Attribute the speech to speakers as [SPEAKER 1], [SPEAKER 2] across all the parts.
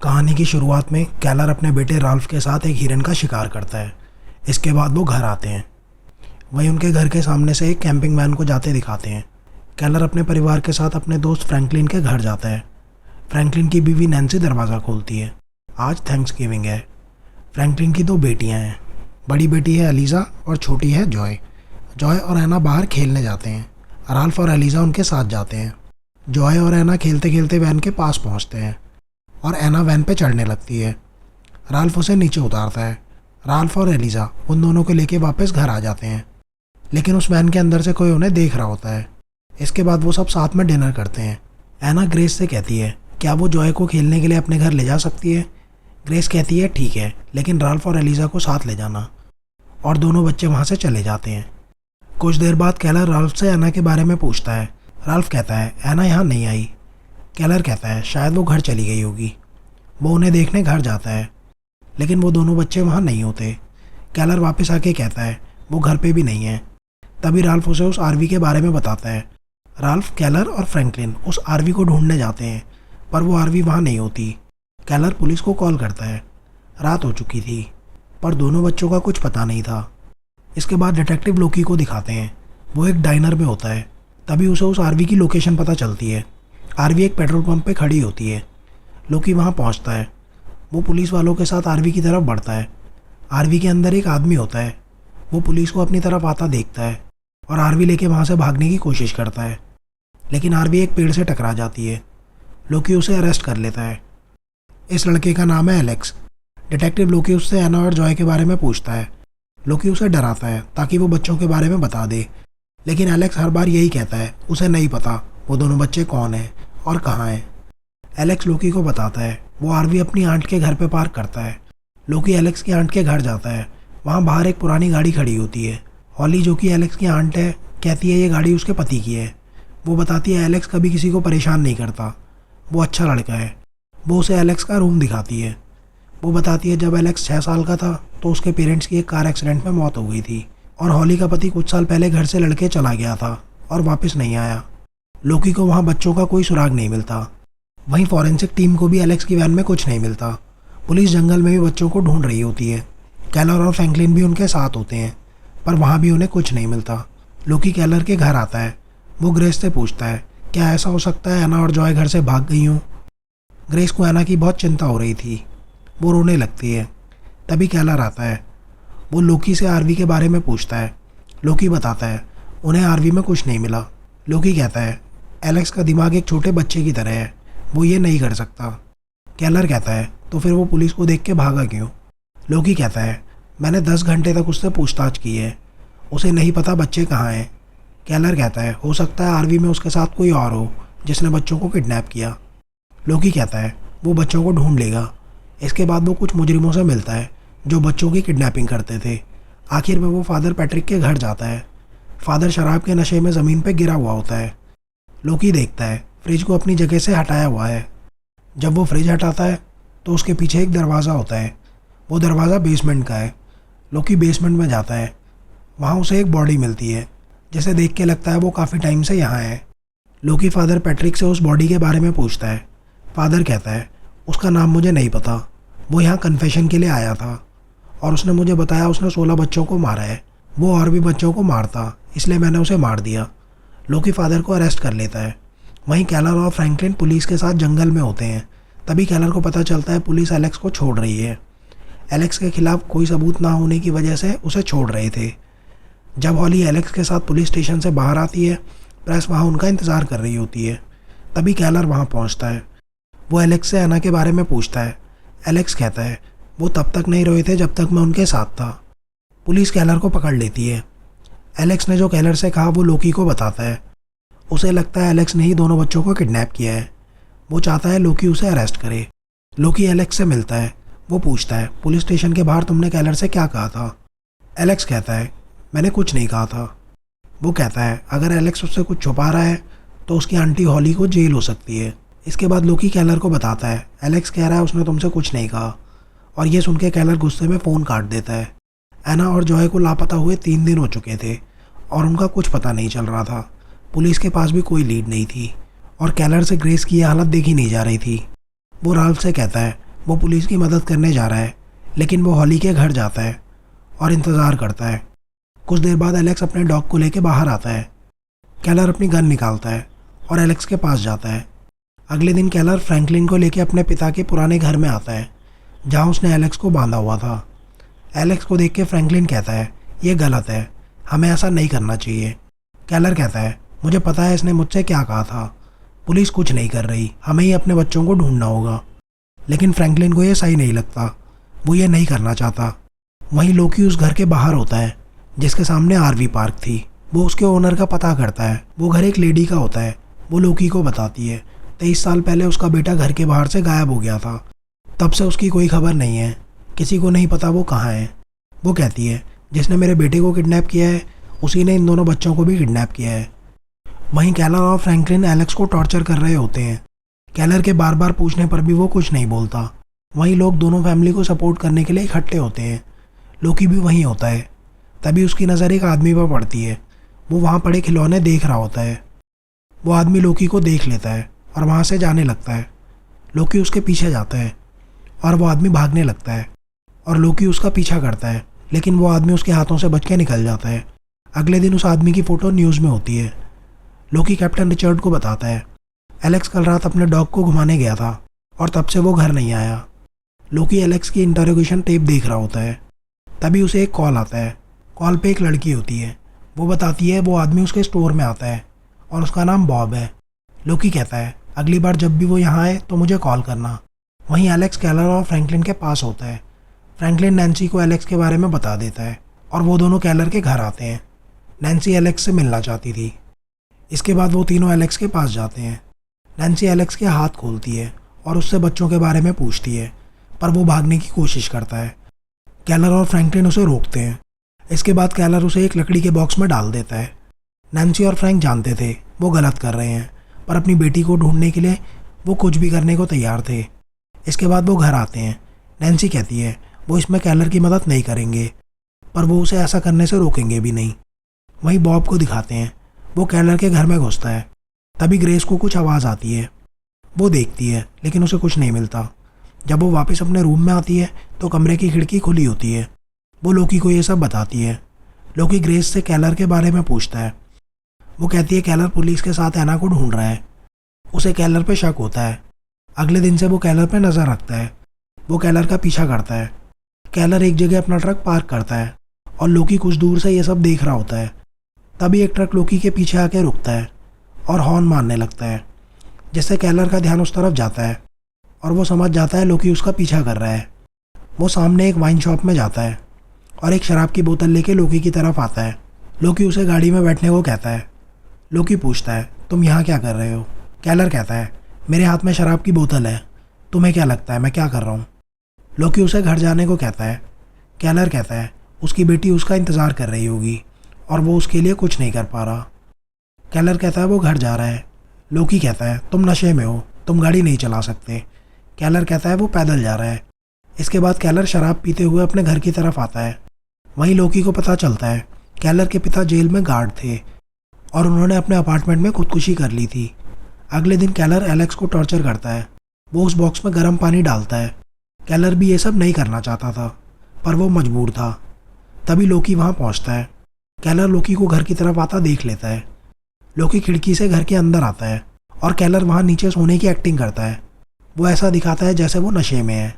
[SPEAKER 1] कहानी की शुरुआत में कैलर अपने बेटे राल्फ के साथ एक हिरन का शिकार करता है। इसके बाद वो घर आते हैं। वहीं उनके घर के सामने से एक कैंपिंग वैन को जाते दिखाते हैं। कैलर अपने परिवार के साथ अपने दोस्त फ्रैंकलिन के घर जाता है। फ्रैंकलिन की बीवी नैन्सी दरवाज़ा खोलती है। आज थैंक्सगिविंग है। फ्रैंकलिन की दो बेटियां हैं। बड़ी बेटी है एलिज़ा और छोटी है जॉय। जॉय और एना बाहर खेलने जाते हैं। राल्फ और एलिज़ा उनके साथ जाते हैं। जॉय और एना खेलते खेलते वैन के पास पहुंचते हैं और एना वैन पे चढ़ने लगती है। राल्फ उसे नीचे उतारता है। राल्फ और एलिज़ा उन दोनों को लेके वापस घर आ जाते हैं, लेकिन उस वैन के अंदर से कोई उन्हें देख रहा होता है। इसके बाद वो सब साथ में डिनर करते हैं। एना ग्रेस से कहती है क्या वो जॉय को खेलने के लिए अपने घर ले जा सकती है। ग्रेस कहती है ठीक है, लेकिन राल्फ और एलिज़ा को साथ ले जाना। और दोनों बच्चे वहाँ से चले जाते हैं। कुछ देर बाद कैलर राल्फ से एना के बारे में पूछता है। राल्फ कहता है एना यहाँ नहीं आई। कैलर कहता है शायद वो घर चली गई होगी। वो उन्हें देखने घर जाता है, लेकिन वो दोनों बच्चे वहाँ नहीं होते। कैलर वापस आके कहता है वो घर पे भी नहीं है। तभी राल्फ उसे उस आरवी के बारे में बताता है। राल्फ, कैलर और फ्रैंकलिन उस आरवी को ढूंढने जाते हैं, पर वो आरवी वहाँ नहीं होती। कैलर पुलिस को कॉल करता है। रात हो चुकी थी, पर दोनों बच्चों का कुछ पता नहीं था। इसके बाद डिटेक्टिव लोकी को दिखाते हैं। वो एक डाइनर में होता है। तभी उसे उस आरवी की लोकेशन पता चलती है। आरवी एक पेट्रोल पंप पे खड़ी होती है। लोकी वहाँ पहुँचता है। वो पुलिस वालों के साथ आरवी की तरफ बढ़ता है। आरवी के अंदर एक आदमी होता है। वो पुलिस को अपनी तरफ आता देखता है और आरवी लेके वहाँ से भागने की कोशिश करता है, लेकिन आरवी एक पेड़ से टकरा जाती है। लोकी उसे अरेस्ट कर लेता है। इस लड़के का नाम है एलेक्स। डिटेक्टिव लोकी उससे एना और जॉय के बारे में पूछता है। लोकी उसे डराता है ताकि वो बच्चों के बारे में बता दे, लेकिन एलेक्स हर बार यही कहता है उसे नहीं पता वो दोनों बच्चे कौन हैं और कहाँ हैं। एलेक्स लोकी को बताता है। वो आरवी अपनी आंट के घर पे पार्क करता है। लोकी एलेक्स की आंट के घर जाता है। वहाँ बाहर एक पुरानी गाड़ी खड़ी होती है। हॉली, जो कि एलेक्स की आंट है, कहती है ये गाड़ी उसके पति की है। वो बताती है एलेक्स कभी किसी को परेशान नहीं करता, वो अच्छा लड़का है। वो उसे एलेक्स का रूम दिखाती है। वो बताती है जब एलेक्स 6 साल का था तो उसके पेरेंट्स की एक कार एक्सीडेंट में मौत हो गई थी और हॉली का पति कुछ साल पहले घर से लड़के चला गया था और वापस नहीं आया। लोकी को वहाँ बच्चों का कोई सुराग नहीं मिलता। वहीं फॉरेंसिक टीम को भी एलेक्स की वैन में कुछ नहीं मिलता। पुलिस जंगल में भी बच्चों को ढूंढ रही होती है। कैलर और फ्रैंकलिन भी उनके साथ होते हैं, पर वहाँ भी उन्हें कुछ नहीं मिलता। लोकी कैलर के घर आता है। वो ग्रेस से पूछता है क्या ऐसा हो सकता है एना और जॉय घर से भाग गई हूँ। ग्रेस को एना की बहुत चिंता हो रही थी। वो रोने लगती है। तभी कैलर आता है। वो लोकी से आरवी के बारे में पूछता है। लोकी बताता है उन्हें आरवी में कुछ नहीं मिला। लोकी कहता है एलेक्स का दिमाग एक छोटे बच्चे की तरह है, वो ये नहीं कर सकता। कैलर कहता है तो फिर वो पुलिस को देख के भागा क्यों। लोकी कहता है मैंने 10 घंटे तक उससे पूछताछ की है, उसे नहीं पता बच्चे कहाँ हैं। कैलर कहता है हो सकता है आरवी में उसके साथ कोई और हो जिसने बच्चों को किडनैप किया। लोकी कहता है वो बच्चों को ढूंढ लेगा। इसके बाद वो कुछ मुजरिमों से मिलता है जो बच्चों की किडनैपिंग करते थे। आखिर में वो फादर पैट्रिक के घर जाता है। फादर शराब के नशे में ज़मीन पर गिरा हुआ होता है। लोकी देखता है फ्रिज को अपनी जगह से हटाया हुआ है। जब वो फ्रिज हटाता है तो उसके पीछे एक दरवाज़ा होता है। वो दरवाज़ा बेसमेंट का है। लोकी बेसमेंट में जाता है। वहाँ उसे एक बॉडी मिलती है जिसे देख के लगता है वो काफ़ी टाइम से यहाँ है। लोकी फादर पैट्रिक से उस बॉडी के बारे में पूछता है। फादर कहता है उसका नाम मुझे नहीं पता, वो यहाँ कन्फेशन के लिए आया था और उसने मुझे बताया उसने 16 बच्चों को मारा है। वो और भी बच्चों को मारता, इसलिए मैंने उसे मार दिया। लोकी फादर को अरेस्ट कर लेता है। वहीं कैलर और फ्रैंकलिन पुलिस के साथ जंगल में होते हैं। तभी कैलर को पता चलता है पुलिस एलेक्स को छोड़ रही है। एलेक्स के खिलाफ कोई सबूत ना होने की वजह से उसे छोड़ रहे थे। जब हॉली एलेक्स के साथ पुलिस स्टेशन से बाहर आती है, प्रेस वहाँ उनका इंतज़ार कर रही होती है। तभी कैलर वहाँ पहुँचता है। वो एलेक्स से एना के बारे में पूछता है। एलेक्स कहता है वो तब तक नहीं रोए थे जब तक मैं उनके साथ था। पुलिस कैलर को पकड़ लेती है। एलेक्स ने जो कैलर से कहा वो लोकी को बताता है। उसे लगता है एलेक्स ने ही दोनों बच्चों को किडनैप किया है। वो चाहता है लोकी उसे अरेस्ट करे। लोकी एलेक्स से मिलता है। वो पूछता है पुलिस स्टेशन के बाहर तुमने कैलर से क्या कहा था। एलेक्स कहता है मैंने कुछ नहीं कहा था। वो कहता है अगर एलेक्स उससे कुछ छुपा रहा है तो उसकी आंटी हॉली को जेल हो सकती है। इसके बाद लोकी कैलर को बताता है एलेक्स कह रहा है उसने तुमसे कुछ नहीं कहा, और ये सुन के कैलर गुस्से में फ़ोन काट देता है। एना और जॉय को लापता हुए 3 दिन हो चुके थे और उनका कुछ पता नहीं चल रहा था। पुलिस के पास भी कोई लीड नहीं थी और कैलर से ग्रेस की ये हालत देखी नहीं जा रही थी। वो राल्फ से कहता है वो पुलिस की मदद करने जा रहा है, लेकिन वो हॉली के घर जाता है और इंतज़ार करता है। कुछ देर बाद एलेक्स अपने डॉग को लेकर बाहर आता है। केलर अपनी गन निकालता है और एलेक्स के पास जाता है। अगले दिन केलर फ्रैंकलिन को लेकर अपने पिता के पुराने घर में आता है, जहाँ उसने एलेक्स को बांधा हुआ था। एलेक्स को देख के फ्रैंकलिन कहता है, ये गलत है, हमें ऐसा नहीं करना चाहिए। केलर कहता है, मुझे पता है इसने मुझसे क्या कहा था, पुलिस कुछ नहीं कर रही, हमें ही अपने बच्चों को ढूंढना होगा। लेकिन फ्रैंकलिन को ये सही नहीं लगता, वो ये नहीं करना चाहता। वहीं लोकी उस घर के बाहर होता है जिसके सामने आरवी पार्क थी। वो उसके ओनर का पता करता है। वो घर एक लेडी का होता है। वो लोकी को बताती है 23 साल पहले उसका बेटा घर के बाहर से गायब हो गया था। तब से उसकी कोई खबर नहीं है, किसी को नहीं पता वो कहाँ है। वो कहती है, जिसने मेरे बेटे को किडनैप किया है उसी ने इन दोनों बच्चों को भी किडनैप किया है। वहीं केलर और फ्रैंकलिन एलेक्स को टॉर्चर कर रहे होते हैं। केलर के बार बार पूछने पर भी वो कुछ नहीं बोलता। वहीं लोग दोनों फैमिली को सपोर्ट करने के लिए इकट्ठे होते हैं। लोकी भी वहीं होता है। तभी उसकी नज़र एक आदमी पर पड़ती है। वो वहाँ पड़े खिलौने देख रहा होता है। वो आदमी लोकी को देख लेता है और वहाँ से जाने लगता है। लोकी उसके पीछे जाता है और वो आदमी भागने लगता है और लोकी उसका पीछा करता है, लेकिन वो आदमी उसके हाथों से बच के निकल जाता है। अगले दिन उस आदमी की फ़ोटो न्यूज़ में होती है। लोकी कैप्टन रिचर्ड को बताता है, एलेक्स कल रात अपने डॉग को घुमाने गया था और तब से वो घर नहीं आया। लोकी एलेक्स की इंटरोगेशन टेप देख रहा होता है। तभी उसे एक कॉल आता है। कॉल पे एक लड़की होती है। वो बताती है वो आदमी उसके स्टोर में आता है और उसका नाम बॉब है। लोकी कहता है, अगली बार जब भी वो यहाँ आए तो मुझे कॉल करना। वहीं एलेक्स केलर और फ्रैंकलिन के पास होता है। फ्रैंकलिन नैन्सी को एलेक्स के बारे में बता देता है और वो दोनों केलर के घर आते हैं। नैन्सी एलेक्स से मिलना चाहती थी। इसके बाद वो तीनों एलेक्स के पास जाते हैं। नैन्सी एलेक्स के हाथ खोलती है और उससे बच्चों के बारे में पूछती है, पर वो भागने की कोशिश करता है। केलर और फ्रैंकलिन उसे रोकते हैं। इसके बाद केलर उसे एक लकड़ी के बॉक्स में डाल देता है। नैन्सी और फ्रैंक जानते थे वो गलत कर रहे हैं, पर अपनी बेटी को ढूंढने के लिए वो कुछ भी करने को तैयार थे। इसके बाद वो घर आते हैं। नैन्सी कहती है वो इसमें केलर की मदद नहीं करेंगे, पर वो उसे ऐसा करने से रोकेंगे भी नहीं। वहीं बॉब को दिखाते हैं। वो केलर के घर में घुसता है। तभी ग्रेस को कुछ आवाज़ आती है। वो देखती है, लेकिन उसे कुछ नहीं मिलता। जब वो वापस अपने रूम में आती है तो कमरे की खिड़की खुली होती है। वो लोकी को ये सब बताती है। लोकी ग्रेस से केलर के बारे में पूछता है। वो कहती है केलर पुलिस के साथ एना को ढूंढ रहा है। उसे केलर पे शक होता है। अगले दिन से वो केलर पे नज़र रखता है। वो केलर का पीछा करता है। केलर एक जगह अपना ट्रक पार्क करता है और लोकी कुछ दूर से ये सब देख रहा होता है। तभी एक ट्रक लोकी के पीछे आके रुकता है और हॉर्न मारने लगता है, जिससे केलर का ध्यान उस तरफ जाता है और वो समझ जाता है लोकी उसका पीछा कर रहा है। वो सामने एक वाइन शॉप में जाता है और एक शराब की बोतल लेके लोकी की तरफ आता है। लोकी उसे गाड़ी में बैठने को कहता है। लोकी पूछता है, तुम यहाँ क्या कर रहे हो? केलर कहता है, मेरे हाथ में शराब की बोतल है, तुम्हें क्या लगता है मैं क्या कर रहा हूँ? लोकी उसे घर जाने को कहता है। केलर कहता है उसकी बेटी उसका इंतज़ार कर रही होगी और वो उसके लिए कुछ नहीं कर पा रहा। केलर कहता है वो घर जा रहा है। लोकी कहता है तुम नशे में हो, तुम गाड़ी नहीं चला सकते। केलर कहता है वो पैदल जा रहा है। इसके बाद केलर शराब पीते हुए अपने घर की तरफ आता है। वहीं लोकी को पता चलता है केलर के पिता जेल में गार्ड थे और उन्होंने अपने अपार्टमेंट में खुदकुशी कर ली थी। अगले दिन केलर एलेक्स को टॉर्चर करता है। वो उस बॉक्स में गर्म पानी डालता है। केलर भी ये सब नहीं करना चाहता था, पर वो मजबूर था। तभी लोकी वहाँ पहुँचता है। केलर लोकी को घर की तरफ आता देख लेता है। लोकी खिड़की से घर के अंदर आता है और केलर वहाँ नीचे सोने की एक्टिंग करता है। वो ऐसा दिखाता है जैसे वो नशे में है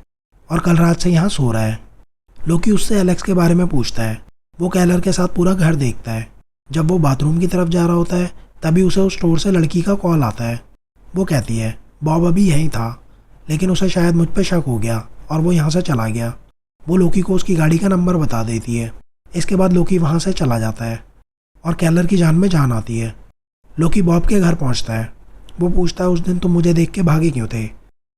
[SPEAKER 1] और कल रात से यहाँ सो रहा है। लोकी उससे एलेक्स के बारे में पूछता है। वो केलर के साथ पूरा घर देखता है। जब वो बाथरूम की तरफ जा रहा होता है तभी उसे उस स्टोर से लड़की का कॉल आता है। वो कहती है बॉब अभी यहीं था, लेकिन उसे शायद मुझ पर शक हो गया और वो यहाँ से चला गया। वो लोकी को उसकी गाड़ी का नंबर बता देती है। इसके बाद लोकी वहाँ से चला जाता है और केलर की जान में जान आती है। लोकी बॉब के घर पहुँचता है। वो पूछता है उस दिन तुम मुझे देख के भागे क्यों थे?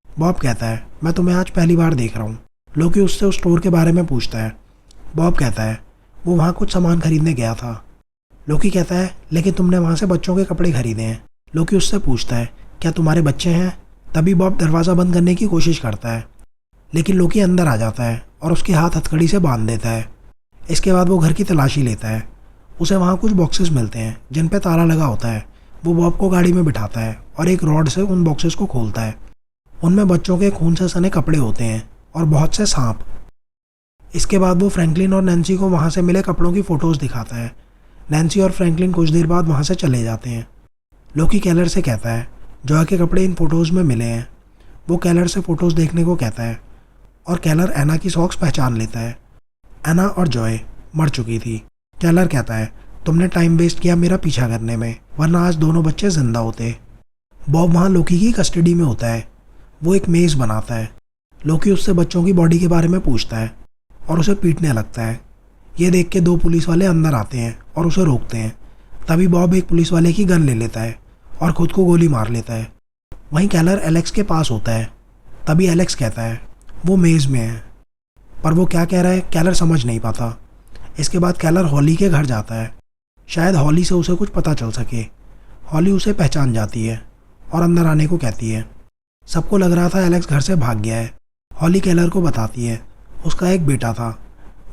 [SPEAKER 1] बॉब कहता है मैं तुम्हें आज पहली बार देख रहा हूँ। लोकी उससे उस स्टोर के बारे में पूछता है। बॉब कहता है वो वहाँ कुछ सामान खरीदने गया था। लोकी कहता है लेकिन तुमने वहाँ से बच्चों के कपड़े खरीदे हैं। लोकी उससे पूछता है क्या तुम्हारे बच्चे हैं? तभी बॉब दरवाज़ा बंद करने की कोशिश करता है, लेकिन लोकी अंदर आ जाता है और उसके हाथ हथकड़ी से बांध देता है। इसके बाद वो घर की तलाशी लेता है। उसे वहाँ कुछ बॉक्सेस मिलते हैं जिन पे ताला लगा होता है। वो बॉब को गाड़ी में बिठाता है और एक रॉड से उन बॉक्सेस को खोलता है। उनमें बच्चों के खून से सने कपड़े होते हैं और बहुत से सांप। इसके बाद वो फ्रैंकलिन और नैन्सी को वहाँ से मिले कपड़ों की फ़ोटोज़ दिखाता है। नैन्सी और फ्रैंकलिन कुछ देर बाद वहाँ से चले जाते हैं। लोकी केलर से कहता है जॉय के कपड़े इन फ़ोटोज़ में मिले हैं। वो केलर से फ़ोटोज़ देखने को कहता है और केलर एना की सॉक्स पहचान लेता है। एना और जॉय मर चुकी थी। केलर कहता है तुमने टाइम वेस्ट किया मेरा पीछा करने में, वरना आज दोनों बच्चे जिंदा होते। बॉब वहाँ लोकी की कस्टडी में होता है। वो एक मेज़ बनाता है। लोकी उससे बच्चों की बॉडी के बारे में पूछता है और उसे पीटने लगता है। ये देख के 2 पुलिस वाले अंदर आते हैं और उसे रोकते हैं। तभी बॉब एक पुलिस वाले की गन ले लेता है और खुद को गोली मार लेता है। वहीं केलर एलेक्स के पास होता है। तभी एलेक्स कहता है वो मेज़ में है, पर वो क्या कह रहा है केलर समझ नहीं पाता। इसके बाद केलर हॉली के घर जाता है। शायद हॉली से उसे कुछ पता चल सके। हॉली उसे पहचान जाती है और अंदर आने को कहती है। सबको लग रहा था एलेक्स घर से भाग गया है। हॉली केलर को बताती है उसका एक बेटा था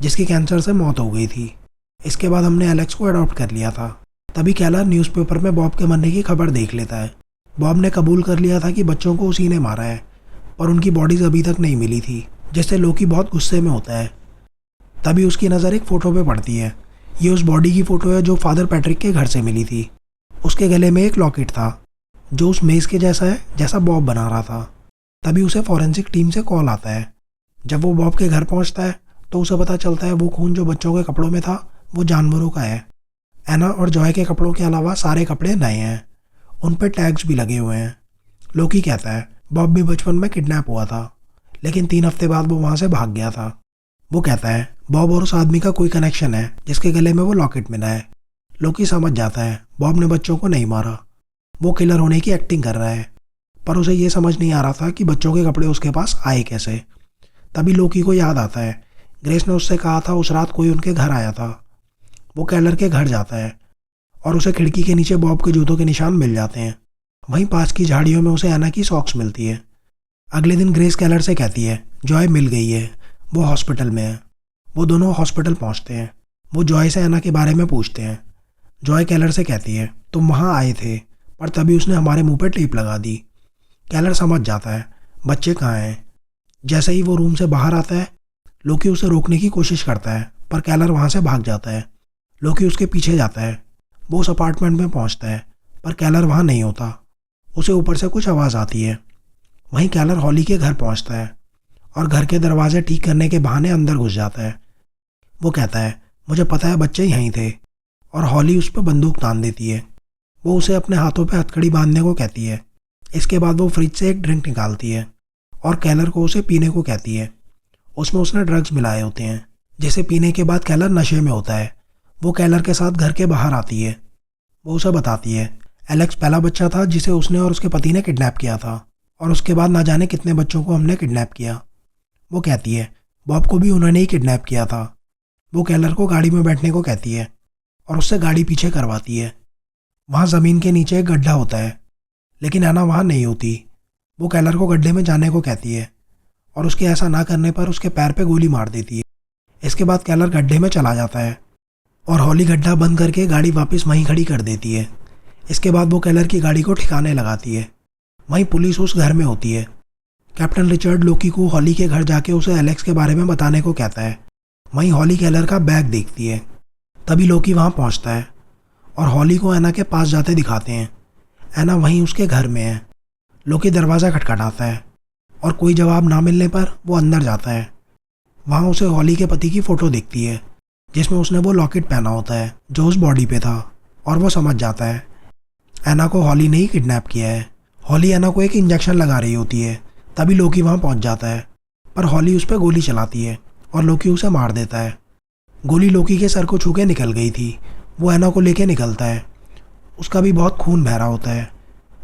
[SPEAKER 1] जिसकी कैंसर से मौत हो गई थी। इसके बाद हमने एलेक्स को अडॉप्ट कर लिया था। तभी केलर न्यूज़पेपर में बॉब के मरने की खबर देख लेता है। बॉब ने कबूल कर लिया था कि बच्चों को उसी ने मारा है, पर उनकी बॉडीज अभी तक नहीं मिली थी, जिससे लोकी बहुत गुस्से में होता है। तभी उसकी नज़र एक फ़ोटो पे पड़ती है। ये उस बॉडी की फ़ोटो है जो फादर पैट्रिक के घर से मिली थी। उसके गले में एक लॉकेट था जो उस मेज़ के जैसा है जैसा बॉब बना रहा था। तभी उसे फॉरेंसिक टीम से कॉल आता है। जब वो बॉब के घर पहुंचता है तो उसे पता चलता है वो खून जो बच्चों के कपड़ों में था वो जानवरों का है। एना और जॉय के कपड़ों के अलावा सारे कपड़े नए हैं। उन पर टैग्स भी लगे हुए हैं। लोकी कहता है बॉब भी बचपन में किडनैप हुआ था, लेकिन 3 हफ्ते बाद वो वहाँ से भाग गया था। वो कहता है बॉब और उस आदमी का कोई कनेक्शन है जिसके गले में वो लॉकेट मिला है। लोकी समझ जाता है बॉब ने बच्चों को नहीं मारा, वो किलर होने की एक्टिंग कर रहा है, पर उसे ये समझ नहीं आ रहा था कि बच्चों के कपड़े उसके पास आए कैसे। तभी लोकी को याद आता है ग्रेस ने उससे कहा था उस रात कोई उनके घर आया था। वो केलर के घर जाता है और उसे खिड़की के नीचे बॉब के जूतों के निशान मिल जाते हैं। वहीं पास की झाड़ियों में उसे एना की सॉक्स मिलती है। अगले दिन ग्रेस केलर से कहती है जॉय मिल गई है, वो हॉस्पिटल में है। वो दोनों हॉस्पिटल पहुंचते हैं। वो जॉय से एना के बारे में पूछते हैं। जॉय केलर से कहती है तुम वहाँ आए थे, पर तभी उसने हमारे मुंह पे टेप लगा दी। केलर समझ जाता है बच्चे कहाँ हैं। जैसे ही वो रूम से बाहर आता है लोकी उसे रोकने की कोशिश करता है, पर केलर वहाँ से भाग जाता है। लोकी उसके पीछे जाता है। वो उस अपार्टमेंट में पहुँचता है, पर केलर वहाँ नहीं होता। उसे ऊपर से कुछ आवाज़ आती है। वहीं केलर हॉली के घर पहुँचता है और घर के दरवाजे ठीक करने के बहाने अंदर घुस जाता है। वो कहता है मुझे पता है बच्चे यहीं थे, और हॉली उस पर बंदूक तान देती है। वो उसे अपने हाथों पे हथकड़ी बांधने को कहती है। इसके बाद वो फ्रिज से एक ड्रिंक निकालती है और केलर को उसे पीने को कहती है। उसमें उसने ड्रग्स मिलाए होते हैं, जिसे पीने के बाद केलर नशे में होता है। वो केलर के साथ घर के बाहर आती है। वो उसे बताती है एलेक्स पहला बच्चा था जिसे उसने और उसके पति ने किडनैप किया था, और उसके बाद ना जाने कितने बच्चों को हमने किडनैप किया। वो कहती है बॉब को भी उन्होंने ही किडनैप किया था। वो केलर को गाड़ी में बैठने को कहती है और उससे गाड़ी पीछे करवाती है। वहाँ ज़मीन के नीचे एक गड्ढा होता है, लेकिन एना वहाँ नहीं होती। वो केलर को गड्ढे में जाने को कहती है और उसके ऐसा ना करने पर उसके पैर पे गोली मार देती है। इसके बाद केलर गड्ढे में चला जाता है और हॉली गड्ढा बंद करके गाड़ी वापस वहीं खड़ी कर देती है। इसके बाद वो केलर की गाड़ी को ठिकाने लगाती है। वहीं पुलिस उस घर में होती है। कैप्टन रिचर्ड लोकी को हॉली के घर जाके उसे एलेक्स के बारे में बताने को कहता है। वहीं हॉली केलर का बैग देखती है। तभी लोकी वहाँ पहुँचता है और हॉली को एना के पास जाते दिखाते हैं। एना वहीं उसके घर में है। लोकी दरवाज़ा खटखटाता है और कोई जवाब ना मिलने पर वो अंदर जाता है। वहाँ उसे हॉली के पति की फ़ोटो दिखती है, जिसमें उसने वो लॉकेट पहना होता है जो उस बॉडी पे था, और वो समझ जाता है एना को हॉली ने ही किडनैप किया है। हॉली एना को एक इंजेक्शन लगा रही होती है। तभी लोकी वहाँ पहुँच जाता है, पर हॉली उस पर गोली चलाती है और लोकी उसे मार देता है। गोली लोकी के सर को छू के निकल गई थी। वो एना को लेके निकलता है। उसका भी बहुत खून बह रहा होता है।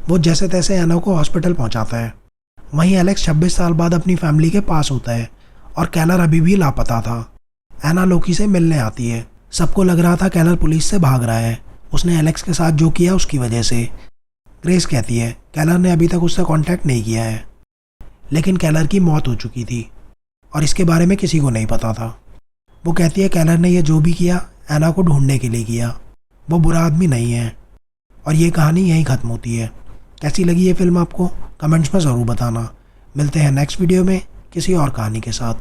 [SPEAKER 1] वो जैसे तैसे एना को हॉस्पिटल पहुँचाता है। वहीं एलेक्स 26 साल बाद अपनी फैमिली के पास होता है और केलर अभी भी लापता था। एना लोकी से मिलने आती है। सबको लग रहा था केलर पुलिस से भाग रहा है, उसने एलेक्स के साथ जो किया उसकी वजह से। ग्रेस कहती है केलर ने अभी तक उससे कांटेक्ट नहीं किया है, लेकिन केलर की मौत हो चुकी थी और इसके बारे में किसी को नहीं पता था। वो कहती है केलर ने यह जो भी किया एना को ढूंढने के लिए किया, वो बुरा आदमी नहीं है। और ये कहानी यहीं ख़त्म होती है। कैसी लगी ये फिल्म आपको कमेंट्स में ज़रूर बताना। मिलते हैं नेक्स्ट वीडियो में किसी और कहानी के साथ।